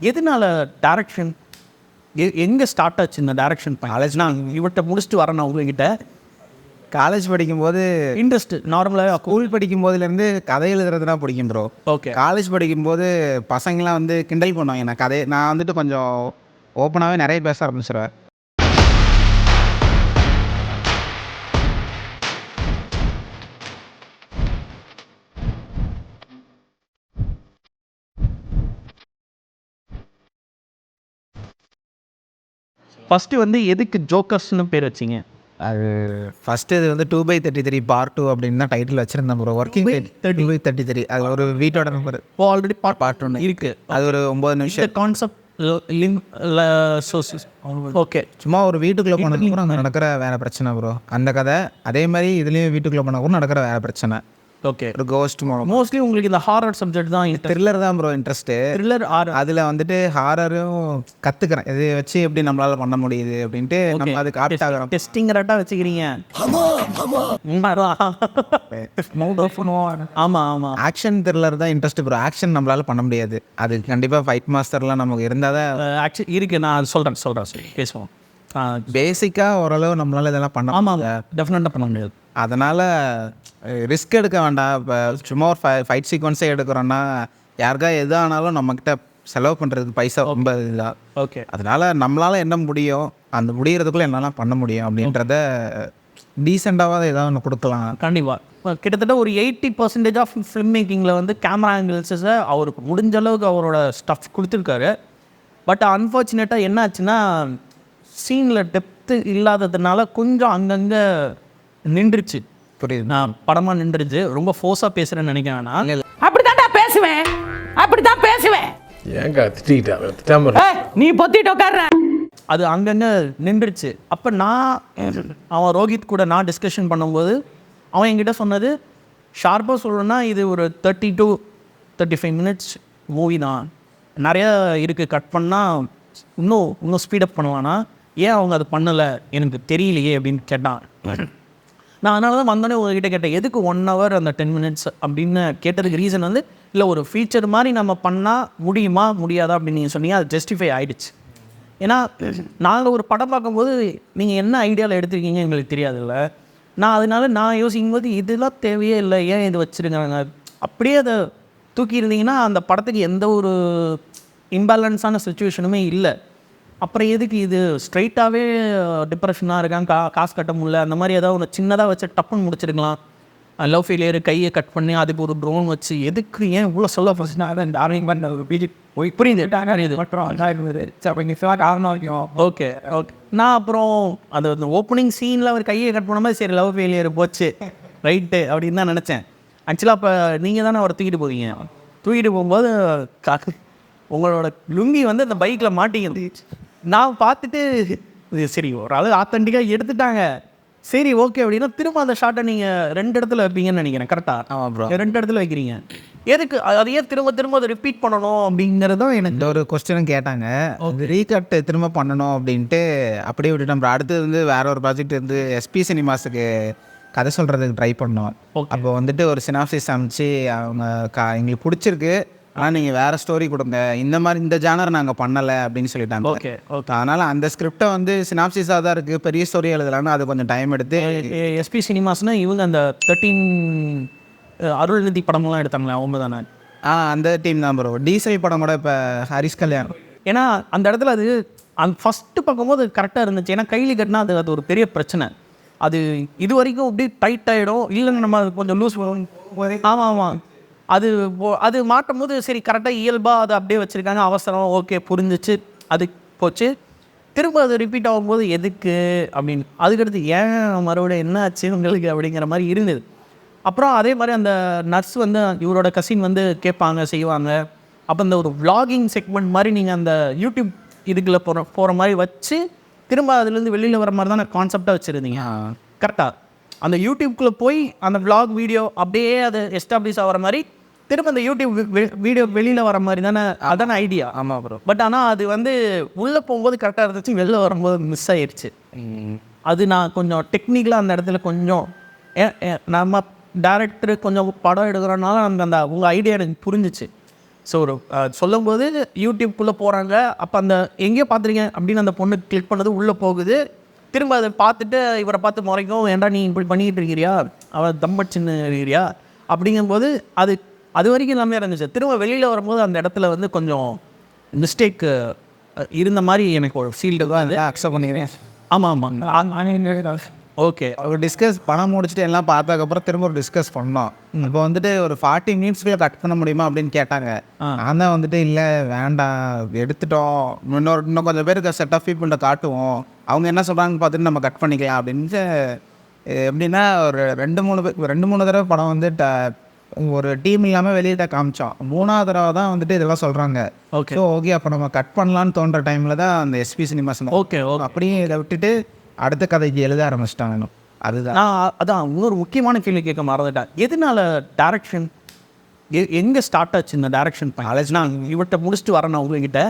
எதனால டேரக்ஷன் எங்கே ஸ்டார்ட் ஆச்சு இந்த டேரக்ஷன்? காலேஜ்னா இவர்கிட்ட முடிச்சுட்டு வரேன் உங்ககிட்ட. காலேஜ் படிக்கும்போது இன்ட்ரெஸ்ட் நார்மலாக ஸ்கூல் படிக்கும் போதுலேருந்து கதை எழுதுறதுனா பிடிக்கும் ப்ரோ. ஓகே. காலேஜ் படிக்கும்போது பசங்களாம் வந்து கிண்டல் பண்ணுவாங்க நான் வந்துட்டு கொஞ்சம் ஓப்பனாகவே நிறைய பேச ஆரம்பிச்சிடுவேன். ஃபஸ்ட்டு வந்து எதுக்கு ஜோக்கர்ஸ்னு பேர் வச்சிங்க? அது ஃபஸ்ட்டு இது வந்து 2/33 Part 2 அப்படின்னு தான் டைட்டில் வச்சுருந்தேன் ப்ரோ. ஒர்க்கிங் 2/33 அது ஒரு வீட்டோட நம்பர். இப்போ ஆல்ரெடி பார்ட் 1 இருக்குது. அது ஒரு 9 நிமிஷம். இந்த கான்செப்ட் ஓகே. சும்மா ஒரு வீட்டுக்குள்ளே போனதுக்கப்புறம் அங்கே நடக்கிற வேறு பிரச்சனை ப்ரோ அந்த கதை. அதே மாதிரி இதுலேயும் வீட்டுக்குள்ளே போனால் கூட நடக்கிற வேறு பிரச்சனை. ஓகே. ஒரு கோஸ்ட் மோஸ்ட்லி உங்களுக்கு இந்த ஹாரர் சப்ஜெக்ட் தான், த்ரில்லர் தான் ப்ரோ இன்ட்ரெஸ்ட்டு. த்ரில்லர் அதில் வந்துட்டு ஹாரரும் கற்றுக்கிறேன். இதை வச்சு எப்படி நம்மளால் பண்ண முடியுது அப்படின்ட்டு நம்ம அதுக்கு ஆப்ட் ஆகிறோம். டெஸ்டிங் கரெக்டாக வச்சுக்கிறீங்க. ஆமாம் ஆமாம். ஆக்ஷன் த்ரில்லர் தான் இன்ட்ரெஸ்ட் ப்ரோ. ஆக்ஷன் நம்மளால் பண்ண முடியாது. அது கண்டிப்பாக ஃபைட் மாஸ்டர்லாம் நமக்கு இருந்தால் தான் ஆக்சுவலி இருக்குது. நான் சொல்கிறேன் பேசுவோம். பேசிக்காக ஓரளவு நம்மளால் இதெல்லாம் பண்ண. ஆமாம், டெஃபினட்டாக பண்ண முடியாது. அதனால் ரிஸ்க் எடுக்க வேண்டாம். இப்போ சும்மா ஒரு ஃபைட் சீக்வன்ஸே எடுக்கிறோன்னா யாருக்கா எது ஆனாலும் நம்மக்கிட்ட செலவு பண்ணுறதுக்கு பைசா ரொம்ப இல்லை. ஓகே. அதனால் நம்மளால் என்ன முடியும், அந்த முடிகிறதுக்குள்ளே என்னெல்லாம் பண்ண முடியும் அப்படின்றத டீசெண்டாக ஏதாவது ஒன்று கொடுக்கலாம். கண்டிப்பாக. கிட்டத்தட்ட ஒரு 80% ஆஃப் ஃபிலிம் மேக்கிங்கில் வந்து கேமரா ஆங்கிள்ஸை அவருக்கு முடிஞ்ச அளவுக்கு அவரோட ஸ்டஃப் கொடுத்துருக்காரு. பட் அன்ஃபார்ச்சுனேட்டாக என்ன ஆச்சுன்னா சீனில் டெப்த்து இல்லாததுனால கொஞ்சம் அங்கங்கே நின்றுச்சு. புரியுது. நான் படமாக நின்றுச்சு. ரொம்ப ஃபோர்ஸாக பேசுகிறேன்னு நினைக்கிறேன். அப்படித்தான் பேசுவேன், அப்படித்தான் பேசுவேன். நீ பொத்திட்டு உட்கார்ற. அது அங்கங்கே நின்றுச்சு. அப்போ அவன் ரோஹித் கூட நான் டிஸ்கஷன் பண்ணும்போது அவன் என்கிட்ட சொன்னது, ஷார்ப்பாக சொல்லணும்னா இது ஒரு 30 to 35 மினிட்ஸ் மூவி தான், நிறையா இருக்குது, கட் பண்ணால் இன்னும் ஸ்பீடப் பண்ணுவானா, ஏன் அவங்க அது பண்ணலை எனக்கு தெரியலையே அப்படின்னு கேட்டான். நான் அதனால தான் வந்தோடனே உங்ககிட்ட கேட்டேன், எதுக்கு 1 hour அந்த 10 minutes அப்படின்னு கேட்டதுக்கு ரீசன் வந்து, இல்லை ஒரு ஃபீச்சர் மாதிரி நம்ம பண்ணால் முடியுமா முடியாதா அப்படின்னு நீங்கள் சொன்னீங்க. அது ஜஸ்டிஃபை ஆகிடுச்சு. ஏன்னா நாங்கள் ஒரு படம் பார்க்கும்போது நீங்கள் என்ன ஐடியாவில் எடுத்துருக்கீங்க எங்களுக்கு தெரியாதுல்ல. நான் யோசிக்கும் போது இதெல்லாம் தேவையே இல்லை, ஏன் இது வச்சுருக்காங்க, அப்படியே அதை தூக்கியிருந்தீங்கன்னா அந்த படத்துக்கு எந்த ஒரு இம்பேலன்ஸான சுச்சுவேஷனுமே இல்லை. அப்புறம் எதுக்கு இது ஸ்ட்ரைட்டாகவே டிப்ரெஷனாக இருக்காங்க, காசு கட்ட முடியல, அந்த மாதிரி ஏதாவது ஒன்று சின்னதாக வச்சு டப்புன்னு முடிச்சிருக்கலாம். லவ் ஃபெயிலியர் கையை கட் பண்ணி அதுக்கு ஒரு ட்ரோன் வச்சு எதுக்கு, ஏன் இவ்வளோ சொல்ல ஃபஸ்ட் புரியுது. Okay okay. நான் அப்புறம் அந்த ஓப்பனிங் சீனில் அவர் கையை கட் பண்ண மாதிரி சரி லவ் ஃபெயிலியர் போச்சு ரைட்டு அப்படின்னு தான் நினச்சேன். ஆக்சுவலாக அப்போ நீங்கள் தானே அவரை தூக்கிட்டு போவீங்க. தூக்கிட்டு போகும்போது உங்களோட லுங்கி வந்து அந்த பைக்கில் மாட்டிங்க. நான் பார்த்துட்டு சரி ஒரு ஆள் ஆத்தென்டிக்காக எடுத்துட்டாங்க, சரி ஓகே அப்படின்னா திரும்ப அந்த ஷார்ட்டை நீங்கள் 2 இடத்துல வைப்பீங்கன்னு நினைக்கிறேன். கரெக்டாக? ஆமாம் ப்ரோ. 2 இடத்துல வைக்கிறீங்க. எதுக்கு அதையே திரும்ப அதை ரிப்பீட் பண்ணணும் அப்படிங்கிறதும் எனக்கு இந்த ஒரு கொஸ்டினும் கேட்டாங்க. ரீகட் திரும்ப பண்ணணும் அப்படின்ட்டு அப்படியே விட்டுட்டோம். அடுத்து வந்து வேற ஒரு ப்ராஜெக்ட் வந்து எஸ்பி சினிமாஸுக்கு கதை சொல்கிறதுக்கு ட்ரை பண்ணோம். அப்போ வந்துட்டு ஒரு சினாப்சிஸ் அமைச்சு அவங்க எங்களுக்கு பிடிச்சிருக்கு, ஆனால் நீங்கள் வேறு ஸ்டோரி கொடுங்க, இந்த ஜானர் நாங்கள் பண்ணலை அப்படின்னு சொல்லிட்டாங்க. Okay okay. அதனால் அந்த ஸ்கிரிப்டை வந்து சினாப்சிஸாக தான் இருக்குது, பெரிய ஸ்டோரி எழுதலான்னு அது கொஞ்சம் டைம் எடுத்து. எஸ்பி சினிமாஸ்னால் இவங்க அந்த 13 அருள்நிதி படமெல்லாம் எடுத்தாங்களே அவங்க தானே? அந்த டீம் தான் ப்ரோ. டீசல் படம் கூட இப்போ ஹரிஷ் கல்யாணம். ஏன்னா அந்த இடத்துல அது அந்த ஃபஸ்ட்டு பார்க்கும்போது கரெக்டாக இருந்துச்சு. ஏன்னா கையில் கட்டினா அது ஒரு பெரிய பிரச்சனை. அது இது வரைக்கும் அப்படியே டைட் ஆகிடும், இல்லைன்னு நம்ம அது கொஞ்சம் லூஸ். ஆமாம் ஆமாம். அது மாட்டும் போது சரி கரெக்டாக இயல்பாக அதை அப்படியே வச்சுருக்காங்க. அவசரம் ஓகே புரிஞ்சிச்சு, அது போச்சு. திரும்ப அது ரிப்பீட் ஆகும்போது எதுக்கு அப்படின்னு அதுக்கடுத்து ஏன் மறுபடியும் என்ன ஆச்சு உங்களுக்கு அப்படிங்கிற மாதிரி இருந்தது. அப்புறம் அதே மாதிரி அந்த நர்ஸ் வந்து இவரோட கசின் வந்து கேட்பாங்க செய்வாங்க. அப்போ அந்த ஒரு விளாகிங் செக்மெண்ட் மாதிரி நீங்கள் அந்த யூடியூப் இதுக்குள்ளே போகிற மாதிரி வச்சு திரும்ப அதுலேருந்து வெளியில் வர மாதிரி தான் கான்செப்டாக வச்சுருந்தீங்க. கரெக்டாக அந்த யூடியூப்குள்ளே போய் அந்த விளாக் வீடியோ அப்படியே அது எஸ்டாப்ளிஷ் ஆகிற மாதிரி திரும்ப அந்த யூடியூப் வீடியோ வெளியில் வர மாதிரி தானே, அதான ஐடியா? ஆமாம் ப்ரோ. பட் ஆனால் அது வந்து உள்ளே போகும்போது கரெக்டாக இருந்துச்சு, வெளில வரும்போது மிஸ் ஆயிடுச்சு. அது நான் கொஞ்சம் டெக்னிக்கலாக அந்த இடத்துல கொஞ்சம் நம்ம டேரக்டர் கொஞ்சம் படம் எடுக்கிறனால அந்த உங்கள் ஐடியா எனக்கு புரிஞ்சிச்சு. ஸோ ஒரு சொல்லும்போது யூடியூப்குள்ளே போகிறாங்க. அப்போ அந்த எங்கேயோ பார்த்துருங்க அப்படின்னு அந்த பொண்ணு கிளிக் பண்ணது உள்ளே போகுது. திரும்ப அதை பார்த்துட்டு இவரை பார்த்து முறைக்கும், ஏன்டா நீ இப்படி பண்ணிக்கிட்டு இருக்கிறியா, அவன் தம்பச்சின்னு இருக்கிறியா அப்படிங்கும்போது அது வரைக்கும் எல்லாமே இருந்துச்சு. திரும்ப வெளியில் வரும்போது அந்த இடத்துல வந்து கொஞ்சம் மிஸ்டேக் இருந்த மாதிரி எனக்கு ஒரு ஃபீல்டு தான் அது. அக்செப்ட் பண்ணிக்கிறேன். ஆமாம் ஆமாம். ஓகே, ஒரு டிஸ்கஸ் பணம் முடிச்சுட்டு எல்லாம் பார்த்ததுக்கப்புறம் திரும்ப ஒரு டிஸ்கஸ் பண்ணோம். இப்போ வந்துட்டு ஒரு 40 மினிட்ஸ்க்குள்ளே கட் பண்ண முடியுமா அப்படின்னு கேட்டாங்க. நான் தான் வந்துட்டு இல்லை வேண்டாம் எடுத்துட்டோம், இன்னும் கொஞ்சம் பேருக்கு செட் ஆஃப் பீப்புள்கிட்ட காட்டுவோம், அவங்க என்ன சொல்கிறாங்கன்னு பார்த்துட்டு நம்ம கட் பண்ணிக்கலாம் அப்படின்ட்டு. எப்படின்னா ஒரு 2-3 தடவை படம் வந்து ஒரு டீம் இல்லாமல் வெளியிட்ட காமிச்சோம். 3ஆவது தடவை தான் வந்துட்டு இதெல்லாம் சொல்கிறாங்க. ஓகே ஓகே அப்போ நம்ம கட் பண்ணலான்னு தோன்ற டைமில் தான் அந்த எஸ்பி சினிமாஸ் ஓகே அப்படியே இதை விட்டுட்டு அடுத்த கதைக்கு எழுத ஆரம்பிச்சிட்டாங்க. அதுதான் நான் அதான் இன்னொரு முக்கியமான கேள்வி கேட்க மறந்துட்டேன். எதனால டேரக்ஷன் எங்கே ஸ்டார்ட் ஆச்சு இந்த டேரக்ஷன்? காலேஜ்னா இவர்கிட்ட முடிச்சுட்டு வரேன் உங்ககிட்ட.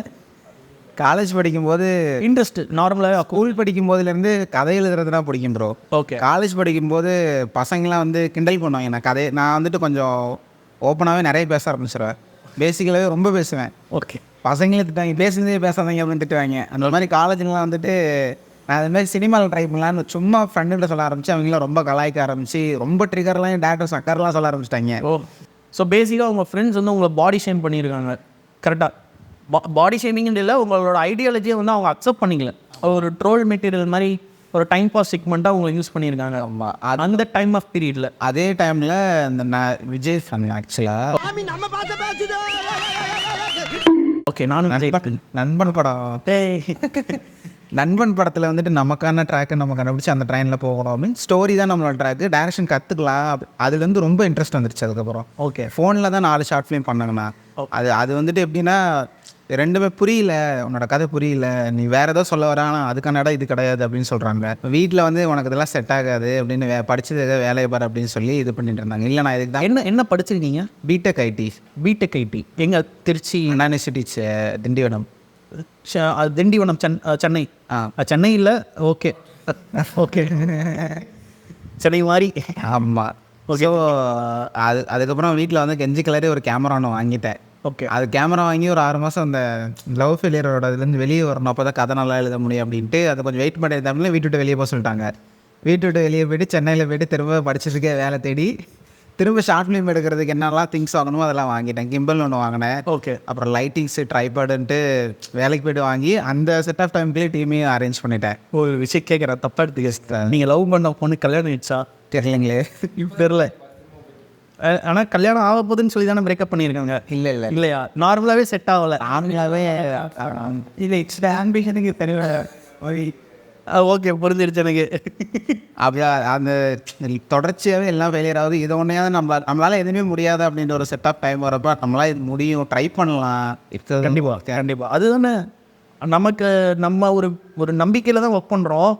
காலேஜ் படிக்கும்போது இன்ட்ரெஸ்ட் நார்மலாக ஸ்கூல் படிக்கும் போதுலேருந்து கதை எழுதுறதுனா பிடிக்கும் ப்ரோ. ஓகே. காலேஜ் படிக்கும்போது பசங்களாம் வந்து கிண்டல் பண்ணுவாங்க நான் வந்துட்டு கொஞ்சம் ஓப்பனாகவே நிறைய பேச ஆரம்பிச்சிடுவேன். பேசிக்கலாகவே ரொம்ப பேசுவேன். ஓகே. பசங்களே திட்டாங்க, பேசுனதே பேசாதீங்க அப்படின்னு திட்டுவாங்க. அந்த மாதிரி காலேஜ்லாம் வந்துட்டு நான் அதுமாதிரி சினிமாவில் ட்ரை பண்ணலான்னு சும்மா ஃப்ரெண்டுகிட்ட சொல்ல ஆரம்பிச்சு, அவங்களாம் ரொம்ப கலாய்க்க ஆரம்பிச்சு, ரொம்ப ட்ரிகர்லாம் டேரக்டர் சக்கர்லாம் சொல்ல ஆரம்பிச்சிட்டாங்க. ஓ, ஸோ பேசிக்காக உங்கள் ஃப்ரெண்ட்ஸ் வந்து உங்களை பாடி ஷேம் பண்ணியிருக்காங்க. கரெக்டாக பாடி ஷேமிங்னு இல்லை, உங்களோட ஐடியாலஜியை வந்து அவங்க அக்செப்ட் பண்ணிக்கல. ஒரு ட்ரோல் மெட்டீரியல் மாதிரி ஒரு டைம் பாஸ் செக்மெண்ட்டாக உங்களை யூஸ் பண்ணியிருக்காங்க. ஆமாம், அந்த டைம் ஆஃப் பீரியடில். அதே டைமில் இந்த விஜய் ஆக்சுவலாக ஓகே நானும் நண்பன் படம் நண்பன் படத்தில் வந்துட்டு நமக்கான ட்ராக்கை நம்ம கண்டுபிடிச்சி அந்த ட்ரெயினில் போகணும் அப்படின்னு ஸ்டோரி தான் நம்மளோட ட்ராக்கு. டேரக்ஷன் கற்றுக்கலாம், அதுலேருந்து ரொம்ப இன்ட்ரெஸ்ட் வந்துருச்சு. அதுக்கப்புறம் ஓகே ஃபோனில் தான் 4 ஷார்ட் ஃபிலிம் பண்ணாங்கண்ணா. அது வந்துட்டு எப்படின்னா ரெண்டுமே புரியல, உன்னோட கதை புரியல, நீ வேறு ஏதோ சொல்ல வர, ஆனால் அதுக்கான இடம் இது கிடையாது அப்படின்னு சொல்கிறாங்க. வீட்டில் வந்து உனக்கு இதெல்லாம் செட் ஆகாது அப்படின்னு படித்தது ஏதோ வேலையை பாரு அப்படின்னு சொல்லி இது பண்ணிட்டு இருந்தாங்க. இல்லை நான் இதுக்கு தான். என்ன படிச்சிருக்கீங்க? BTech ID. பிடெக் ஐடி எங்கே? திருச்சி யூனிவர்சிட்டி திண்டிவனம். திண்டிவனம் சென்னை. சென்னை இல்லை. ஓகே ஓகே சென்னை மாதிரி. ஆமாம். ஓகே. அதுக்கப்புறம் வீட்டில் வந்து கெஞ்சி கலரி ஒரு கேமரா ஒன்று வாங்கிட்டேன். ஓகே. அது கேமரா வாங்கி ஒரு 6 மாதம் அந்த லவ் ஃபெயிலியரோட இதுலேருந்து வெளியே வரணும், அப்போ தான் கதை நல்லா எழுத முடியும் அப்படின்ட்டு அதை கொஞ்சம் வெயிட் பண்ணி இருந்தாலும் வீட்டு வெளியே போக சொல்லிட்டாங்க. வீட்டு வெளியே போய்ட்டு சென்னையில் போய்ட்டு திரும்ப படிச்சிருக்கே வேலை தேடி திரும்ப ஷார்ட் ஃபிலிம் எடுக்கிறதுக்கு என்னெல்லாம் திங்ஸ் வாங்கணுமோ அதெல்லாம் வாங்கிட்டேன். கிம்பல் ஒன்று வாங்கினேன். ஓகே. அப்புறம் லைட்டிங்ஸு ட்ரைபாடுன்ட்டு வேலைக்கு போய்ட்டு வாங்கி அந்த செட் ஆஃப் டைம்லேயே டீமையும் அரேஞ்ச் பண்ணிட்டேன். ஒரு விஷயம் கேட்குறேன், தப்பாக எடுத்துக்க. நீங்கள் லவ் பண்ண பொண்ணு கல்யாணம் ஆயிடுச்சா? தெரியலைங்களே. தெரில. ஆனால் கல்யாணம் ஆக போகுதுன்னு சொல்லி தானே பிரேக்கப் பண்ணியிருக்காங்க. இல்லை இல்லையா? நார்மலாகவே செட் ஆகலை. நார்மலாகவே இல்லை எக்ஸ்ட்ரா ஆம்பிஷனுக்கு தெரியல. ஓகே புரிஞ்சிருச்சு எனக்கு. அப்படியா அந்த தொடர்ச்சியாகவே எல்லாம் ஃபெயிலியர் ஆகுது. இதை ஒன்றையாவது நம்மளால் எதுவுமே முடியாது அப்படின்ற ஒரு செட் ஆஃப் டைம் வரப்போ நம்மளால் இது முடியும், ட்ரை பண்ணலாம். கண்டிப்பாக அதுதானே நமக்கு. நம்ம ஒரு நம்பிக்கையில் தான் ஒர்க் பண்ணுறோம்.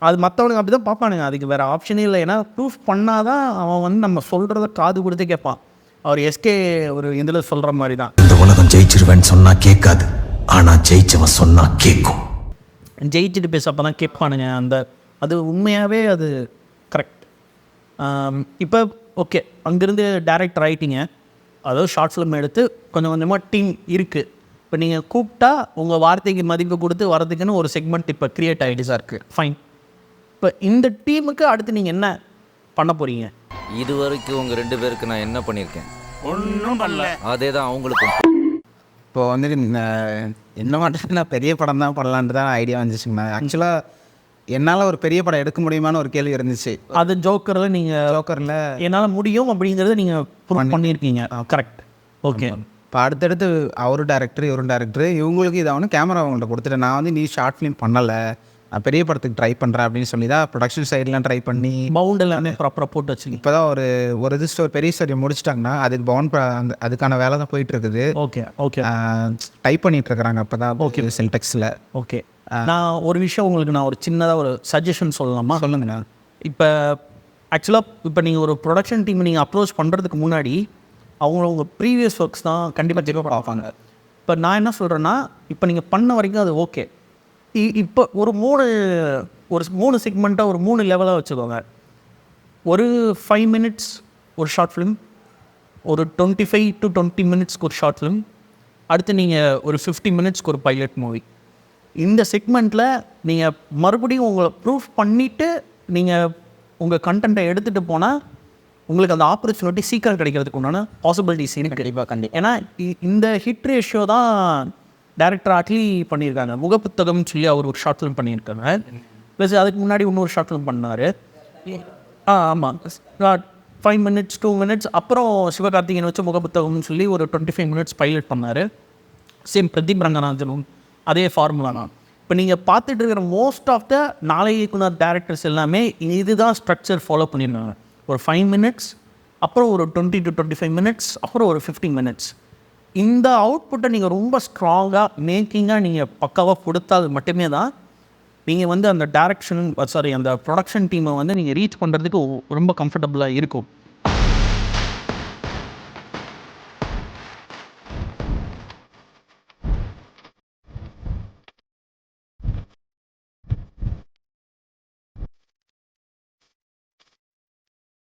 அது மற்றவனுக்கு அப்படி தான் பார்ப்பானுங்க. அதுக்கு வேறு ஆப்ஷனே இல்லை. ஏன்னா ப்ரூஃப் பண்ணால் தான் அவன் வந்து நம்ம சொல்கிறத காது கொடுத்து கேட்பான். அவர் எஸ்கே ஒரு இதில் சொல்கிற மாதிரி தான், இந்த உலகம் ஜெயிச்சிருவேன்னு சொன்னால் கேட்காது, ஆனால் ஜெயிச்சவன் சொன்னால் கேட்கும். ஜெயிச்சுட்டு பேச அப்போ தான் கேட்பானுங்க. அது உண்மையாகவே அது கரெக்ட். இப்போ ஓகே, அங்கேருந்து டேரக்டர் ஆகிட்டீங்க, அதாவது ஷார்ட் ஃபிலிம் எடுத்து கொஞ்சம் கொஞ்சமாக டீம் இருக்குது. இப்போ நீங்கள் கூப்பிட்டா உங்கள் வார்த்தைக்கு மதிப்பு கொடுத்து வரதுக்குன்னு ஒரு செக்மெண்ட் இப்போ க்ரியேட் ஆகிடுச்சா இருக்குது. ஃபைன். இப்போ இந்த டீமுக்கு அடுத்து நீங்கள் என்ன பண்ண போகிறீங்க? இது வரைக்கும் உங்கள் 2 பேருக்கு நான் என்ன பண்ணியிருக்கேன்? ஒன்றும் பண்ணல. அதே தான் அவங்களுக்கும். இப்போ வந்துட்டு என்ன மாட்டேன், நான் பெரிய படம் தான் பண்ணலான்ட்டு தான் ஐடியா வந்துச்சுங்கண்ணா. ஆக்சுவலாக என்னால் ஒரு பெரிய படம் எடுக்க முடியுமான்னு ஒரு கேள்வி இருந்துச்சு. அது ஜோக்கரில் நீங்கள் ஜோக்கரில் என்னால் முடியும் அப்படிங்கிறத நீங்கள் பண்ணியிருக்கீங்க. கரெக்ட். ஓகே. இப்போ அடுத்தடுத்து அவரும் டேரக்டர் இவரும் டேரக்டர், இவங்களுக்கு இதை அவனு கேமரா அவங்கள்ட்ட கொடுத்துட்டேன். நான் வந்து நீ ஷார்ட் ஃபிலிம் பண்ணலை, நான் பெரிய படத்துக்கு ட்ரை பண்ணுறேன் அப்படின்னு சொல்லி தான் ப்ரொடக்ஷன் சைட்லாம் ட்ரை பண்ணி பவுண்டெல்லாம் ப்ராப்பராக போட்டு வச்சுருக்கீங்க. இப்போ தான் ஒரு இது பெரிய ஸ்டோரி முடிச்சிட்டாங்கன்னா அதுக்கு பவுண்ட் அதுக்கான வேலை தான் போயிட்டு இருக்குது. Okay okay. டைப் பண்ணிட்டு இருக்கிறாங்க அப்போ தான். ஓகே செல்டெக்ஸில். ஓகே. நான் ஒரு விஷயம் உங்களுக்கு நான் ஒரு சின்னதாக ஒரு சஜஷன் சொல்லலாமா? சொல்லுங்கண்ணா. இப்போ ஆக்சுவலாக இப்போ நீங்கள் ஒரு ப்ரொடக்ஷன் டீம் நீங்கள் அப்ரோச் பண்ணுறதுக்கு முன்னாடி உங்கள் ப்ரீவியஸ் ஒர்க்ஸ் தான் கண்டிப்பாக செக் பார்ப்பாங்க. இப்போ நான் என்ன சொல்கிறேன்னா, இப்போ நீங்கள் பண்ண வரைக்கும் அது ஓகே. இப்போ ஒரு 3 செக்மெண்ட்டாக ஒரு 3 லெவலாக வச்சுக்கோங்க. ஒரு 5 minutes ஒரு ஷார்ட் ஃபிலிம், ஒரு 25 to 20 minutes ஒரு ஷார்ட் ஃபிலிம், அடுத்து நீங்கள் ஒரு 50 மினிட்ஸ்க்கு ஒரு பைலட் மூவி. இந்த செக்மெண்ட்டில் நீங்கள் மறுபடியும் உங்களை ப்ரூஃப் பண்ணிவிட்டு நீங்கள் உங்கள் கண்டென்ட்டை எடுத்துகிட்டு போனால் உங்களுக்கு அந்த ஆப்பர்ச்சுனிட்டி சீக்கிரம் கிடைக்கிறதுக்கு உண்டான பாசிபிலிட்டிஸ் இருக்குது. கண்டிப்பாக ஏன்னா இந்த ஹிட் ரேஷியோ தான் டைரக்டர் அட்லி பண்ணியிருக்காங்க. முகப்புத்தகம்னு சொல்லி அவர் ஒரு ஷார்ட் ஃபிலிம் பண்ணியிருக்காங்க. ப்ளஸ் அதுக்கு முன்னாடி இன்னொரு ஷார்ட் ஃபிலிம் பண்ணார். ஆமாம், 5 மினிட்ஸ் 2 மினிட்ஸ். அப்புறம் சிவகார்த்திகேயன் வச்சு முகப்புத்தகம்னு சொல்லி ஒரு 25 மினிட்ஸ் பைலட் பண்ணார். சேம் பிரதீப் ரங்கநாதனும் அதே ஃபார்முலா தான். இப்போ நீங்கள் பார்த்துட்டு இருக்கிற மோஸ்ட் ஆஃப் த நாளை இயக்குனர் டேரக்டர்ஸ் எல்லாமே இதுதான் ஸ்ட்ரக்சர் ஃபாலோ பண்ணியிருக்காங்க. ஒரு 5 மினிட்ஸ், அப்புறம் ஒரு 20 to 25 மினிட்ஸ், அப்புறம் ஒரு 15 மினிட்ஸ். இந்த அவுட்புட்டை நீங்கள் ரொம்ப ஸ்ட்ராங்காக மேக்கிங்காக நீங்கள் பக்காவாக கொடுத்தால் மட்டுமே தான் நீங்கள் வந்து அந்த டைரக்ஷன் அந்த ப்ரொடக்ஷன் டீமை வந்து நீங்கள் ரீச் பண்ணுறதுக்கு ரொம்ப கம்ஃபர்டபுளாக இருக்கும்.